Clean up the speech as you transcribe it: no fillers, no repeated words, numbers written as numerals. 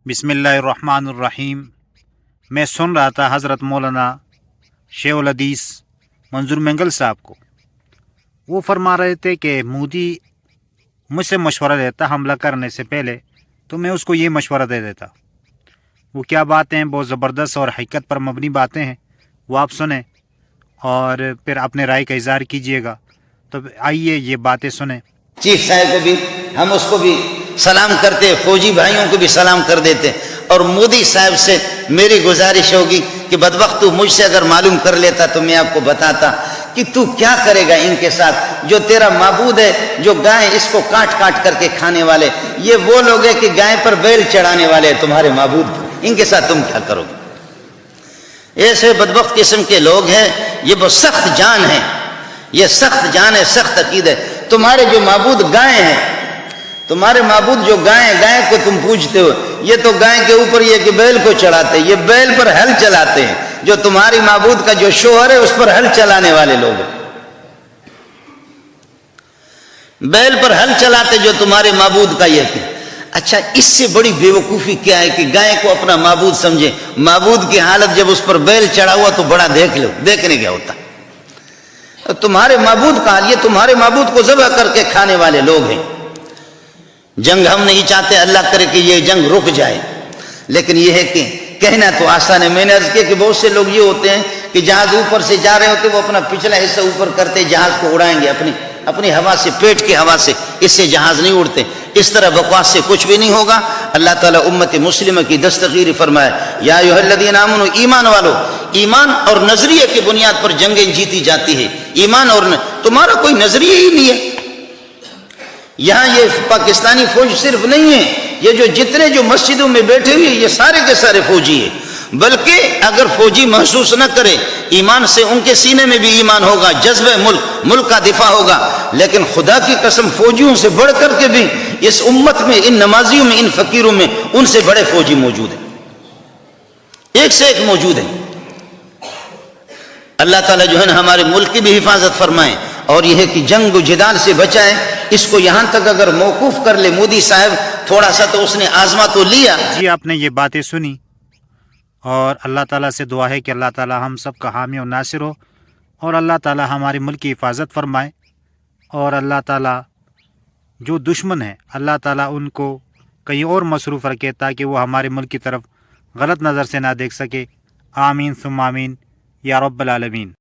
बिस्मिल्लाहिर्रहमानिर्रहीम। मैं सुन रहा था हज़रत मौलाना शेख उल हदीस मंजूर मंगल साहब को। वो फरमा रहे थे कि मोदी मुझसे मशवरा देता हमला करने से पहले, तो मैं उसको ये मशवरा दे देता। वो क्या बातें हैं, बहुत ज़बरदस्त और हकीकत पर मबनी बातें हैं। वो आप सुने और फिर अपने राय का इज़हार कीजिएगा। तो आइए ये बातें सुने। चीफ साहब को भी हम उसको भी सलाम करते, फौजी भाइयों को भी सलाम कर देते। और मोदी साहब से मेरी गुजारिश होगी कि बदबख्त तू मुझसे अगर मालूम कर लेता तो मैं आपको बताता कि तू क्या करेगा इनके साथ। जो तेरा माबूद है, जो गाय इसको काट काट करके खाने वाले, ये वो लोग हैं कि गाय पर बैल चढ़ाने वाले तुम्हारे माबूद पर, इनके साथ तुम क्या करोगे। ऐसे बदबख्त किस्म के लोग हैं, ये बहुत सख्त जान है, ये सख्त जान है, सख्त अकीद है। तुम्हारे जो माबूद गाय हैं, तुम्हारे माबूद जो गाय को तुम पूजते हो, ये तो गाय के ऊपर ये कि बैल को चढ़ाते हैं, ये बैल पर हल चलाते हैं। जो तुम्हारी माबूद का जो शोहर है उस पर हल चलाने वाले लोग हैं, बैल पर हल चलाते जो तुम्हारे माबूद का ये कि। अच्छा, इससे बड़ी बेवकूफ़ी क्या है कि गाय को अपना माबूद समझे। माबूद की हालत जब उस पर बैल चढ़ा हुआ तो बड़ा देख लो, देखने क्या होता। तुम्हारे माबूद का हाल, ये तुम्हारे माबूद को ज़बह करके खाने वाले लोग हैं। जंग हम नहीं चाहते, अल्लाह करे कि ये जंग रुक जाए, लेकिन ये है कि कहना तो आसान है। मैंने अर्ज किया कि बहुत से लोग ये होते हैं कि जहाज ऊपर से जा रहे होते, वो अपना पिछला हिस्सा ऊपर करते जहाज को उड़ाएंगे अपनी हवा से, पेट की हवा से, इससे जहाज नहीं उड़ते। इस तरह बकवास से कुछ भी नहीं होगा। अल्लाह ताला उम्मत मुस्लिम की दस्तगीरी फरमाए, या अय्युहल्लज़ीना आमनू, ईमान वालो, ईमान और नजरिए की बुनियाद पर जंगें जीती जाती है। ईमान और तुम्हारा कोई नजरिया ही नहीं है। यहाँ ये पाकिस्तानी फौज सिर्फ नहीं है, ये जो जितने जो मस्जिदों में बैठे हुए ये सारे के सारे फौजी है। बल्कि अगर फौजी महसूस न करे ईमान से, उनके सीने में भी ईमान होगा, जज्बे मुल्क का दिफा होगा। लेकिन खुदा की कसम, फौजियों से बढ़ कर के भी इस उम्मत में, इन नमाजियों में, इन फकीरों में उनसे बड़े फौजी मौजूद हैं, एक से एक मौजूद हैं। अल्लाह ताला जो है ना हमारे मुल्क की भी हिफाजत फरमाए, और यह है कि जंग जिदाल से बचाए। इसको यहां तक अगर मौकूफ कर ले मोदी साहब थोड़ा सा, तो उसने आजमा तो लिया। जी, आपने ये बातें सुनी, और अल्लाह ताला से दुआ है कि अल्लाह ताला हम सब का हामी और नासिर हो, और अल्लाह ताला हमारे मुल्क की हिफाजत फरमाए। और अल्लाह ताला जो दुश्मन है, अल्लाह ताला उनको कहीं और मसरूफ़ रखे, ताकि वो हमारे मुल्क की तरफ गलत नज़र से ना देख सके। आमीन सुम्मा आमीन या रब्बल आलमीन।